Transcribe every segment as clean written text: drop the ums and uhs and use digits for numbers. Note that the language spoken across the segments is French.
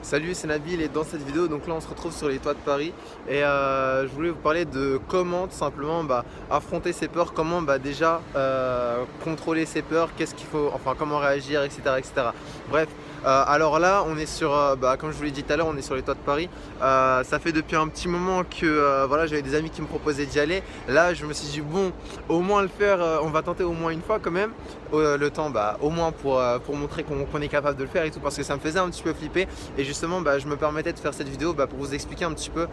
Salut, c'est Nabil et dans cette vidéo, donc là on se retrouve sur les toits de Paris et je voulais vous parler de comment tout simplement affronter ses peurs, comment déjà contrôler ses peurs, qu'est-ce qu'il faut, enfin comment réagir, etc. etc. Bref, alors là on est sur, comme je vous l'ai dit tout à l'heure, on est sur les toits de Paris. Ça fait depuis un petit moment que voilà, j'avais des amis qui me proposaient d'y aller. Là je me suis dit bon, au moins le faire, on va tenter au moins une fois quand même. Le temps au moins pour montrer qu'on est capable de le faire et tout, parce que ça me faisait un petit peu flipper et justement je me permettais de faire cette vidéo pour vous expliquer un petit peu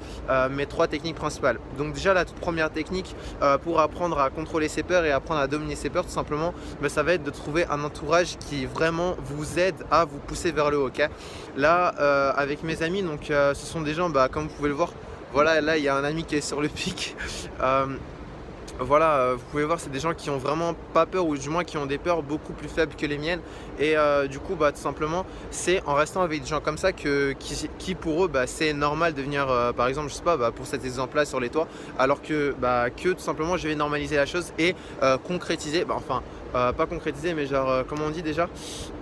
mes 3 techniques principales. Donc déjà la toute première technique pour apprendre à contrôler ses peurs et apprendre à dominer ses peurs tout simplement, ça va être de trouver un entourage qui vraiment vous aide à vous pousser vers le haut. Okay, là avec mes amis, donc ce sont des gens comme vous pouvez le voir, voilà, là il y a un ami qui est sur le pic. Voilà, vous pouvez voir, c'est des gens qui ont vraiment pas peur, ou du moins qui ont des peurs beaucoup plus faibles que les miennes. Et du coup, tout simplement, c'est en restant avec des gens comme ça qui pour eux, c'est normal de venir, par exemple, je sais pas, pour cet exemple-là sur les toits, alors que tout simplement, je vais normaliser la chose et concrétiser, pas concrétiser, mais genre, comment on dit déjà,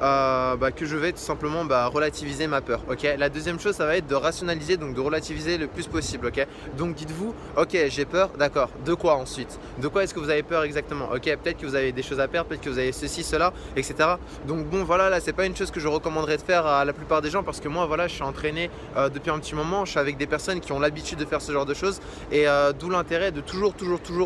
que je vais tout simplement relativiser ma peur. Ok, la deuxième chose, ça va être de rationaliser, donc de relativiser le plus possible. Ok, donc dites-vous, ok, j'ai peur, d'accord, de quoi ensuite? De quoi est-ce que vous avez peur exactement? Ok, peut-être que vous avez des choses à perdre, peut-être que vous avez ceci, cela, etc. Donc bon, voilà, là c'est pas une chose que je recommanderais de faire à la plupart des gens, parce que moi voilà, je suis entraîné depuis un petit moment, je suis avec des personnes qui ont l'habitude de faire ce genre de choses, et d'où l'intérêt de toujours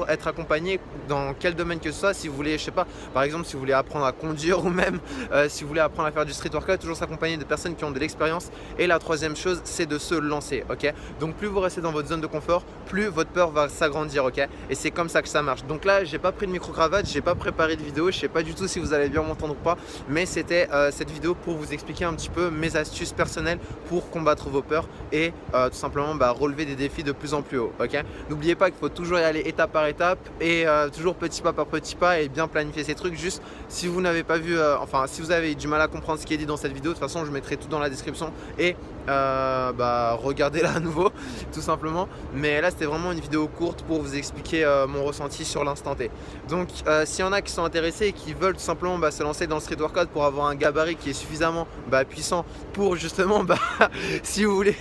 être accompagné dans quel domaine que ce soit. Si vous voulez, je sais pas, par exemple si vous voulez apprendre à conduire, ou même si vous voulez apprendre à faire du street workout, toujours s'accompagner de personnes qui ont de l'expérience. Et la troisième chose, c'est de se lancer. Ok, donc plus vous restez dans votre zone de confort, plus votre peur va s'agrandir. Ok, et c'est comme ça que ça marche. Donc là j'ai pas pris de micro-cravate, j'ai pas préparé de vidéo, je sais pas du tout si vous allez bien m'entendre ou pas, mais c'était cette vidéo pour vous expliquer un petit peu mes astuces personnelles pour combattre vos peurs et tout simplement relever des défis de plus en plus haut. Ok, n'oubliez pas qu'il faut toujours y aller étape par étape et toujours petit pas par petit pas, et bien planifier ces trucs. Juste si vous n'avez pas vu, si vous avez du mal à comprendre ce qui est dit dans cette vidéo, de toute façon je mettrai tout dans la description et regardez-la à nouveau tout simplement. Mais là c'était vraiment une vidéo courte pour vous expliquer mon ressenti sur l'instant T. Donc s'il y en a qui sont intéressés et qui veulent tout simplement se lancer dans le street workout pour avoir un gabarit qui est suffisamment puissant pour justement si vous voulez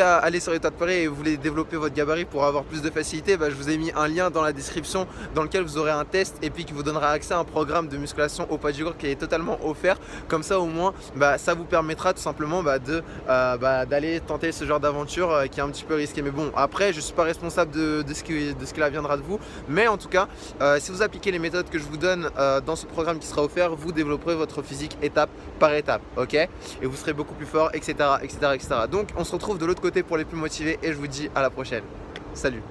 aller sur les toits de Paris et vous voulez développer votre gabarit pour avoir plus de facilité, je vous ai mis un lien dans la description dans lequel vous aurez un test et puis qui vous donnera accès à un programme de musculation au poids du corps qui est totalement offert. Comme ça au moins ça vous permettra tout simplement d'aller tenter ce genre d'aventure qui est un petit peu risqué. Mais bon, après je suis pas responsable de ce qui viendra de vous, mais en tout cas si vous appliquez les méthodes que je vous donne dans ce programme qui sera offert, vous développerez votre physique étape par étape. Ok, et vous serez beaucoup plus fort, etc., etc., etc. Donc on se retrouve de l'autre côté pour les plus motivés et je vous dis à la prochaine. Salut.